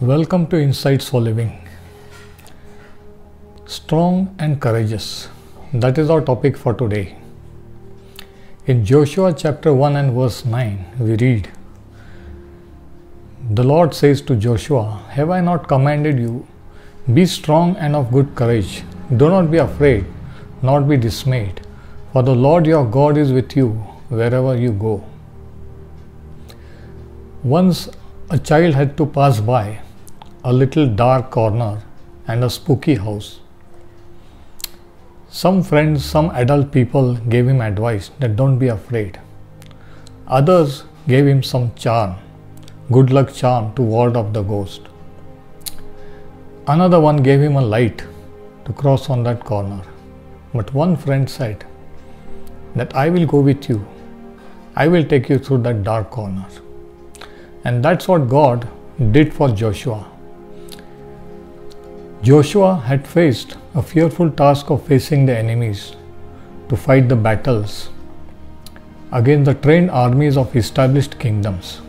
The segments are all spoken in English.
Welcome to Insights for Living. Strong and courageous. That is our topic for today. In Joshua chapter 1 and verse 9, we read, The Lord says to Joshua, Have I not commanded you? Be strong and of good courage. Do not be afraid, nor be dismayed, for the Lord your God is with you wherever you go. Once a child had to pass by a little dark corner and a spooky house. Some friends, some adult people gave him advice that don't be afraid. Others gave him some charm, good luck charm to ward off the ghost. Another one gave him a light to cross on that corner. But one friend said that I will go with you. I will take you through that dark corner. And that's what God did for Joshua. Joshua had faced a fearful task of facing the enemies to fight the battles against the trained armies of established kingdoms.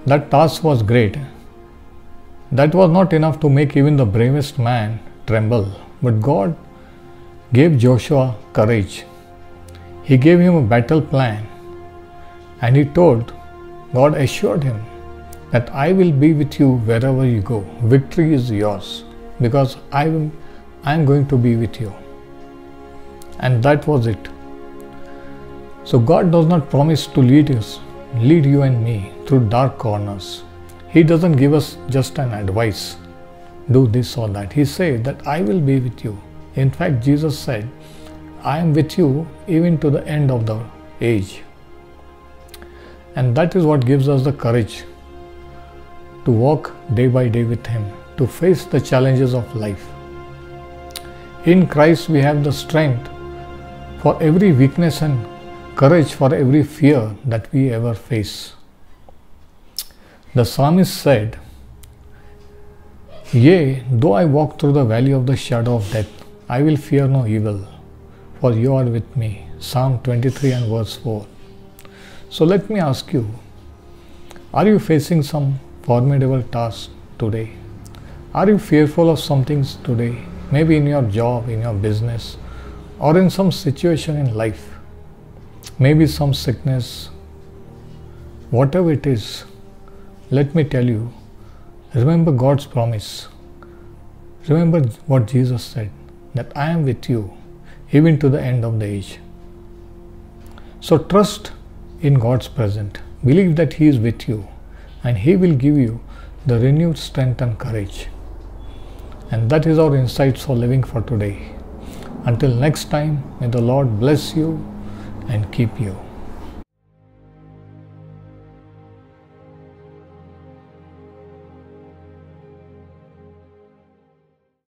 That task was great. That was not enough to make even the bravest man tremble, but God gave Joshua courage. He gave him a battle plan, and God assured him that I will be with you wherever you go. Victory is yours because I am going to be with you. And that was it. So God does not promise to lead you and me through dark corners. He doesn't give us just an advice, do this or that. He said that I will be with you. In fact, Jesus said, I am with you even to the end of the age. And that is what gives us the courage to walk day by day with Him, to face the challenges of life. In Christ we have the strength for every weakness and courage for every fear that we ever face. The psalmist said, Yea, though I walk through the valley of the shadow of death, I will fear no evil, for you are with me. Psalm 23 and verse 4. So let me ask you, are you facing some formidable task today? Are you fearful of some things today? Maybe in your job, in your business, or in some situation in life. Maybe some sickness. Whatever it is, let me tell you, remember God's promise. Remember what Jesus said, that I am with you even to the end of the age. So trust in God's presence. Believe that He is with you, and He will give you the renewed strength and courage. And that is our insights for living for today. Until next time, may the Lord bless you and keep you.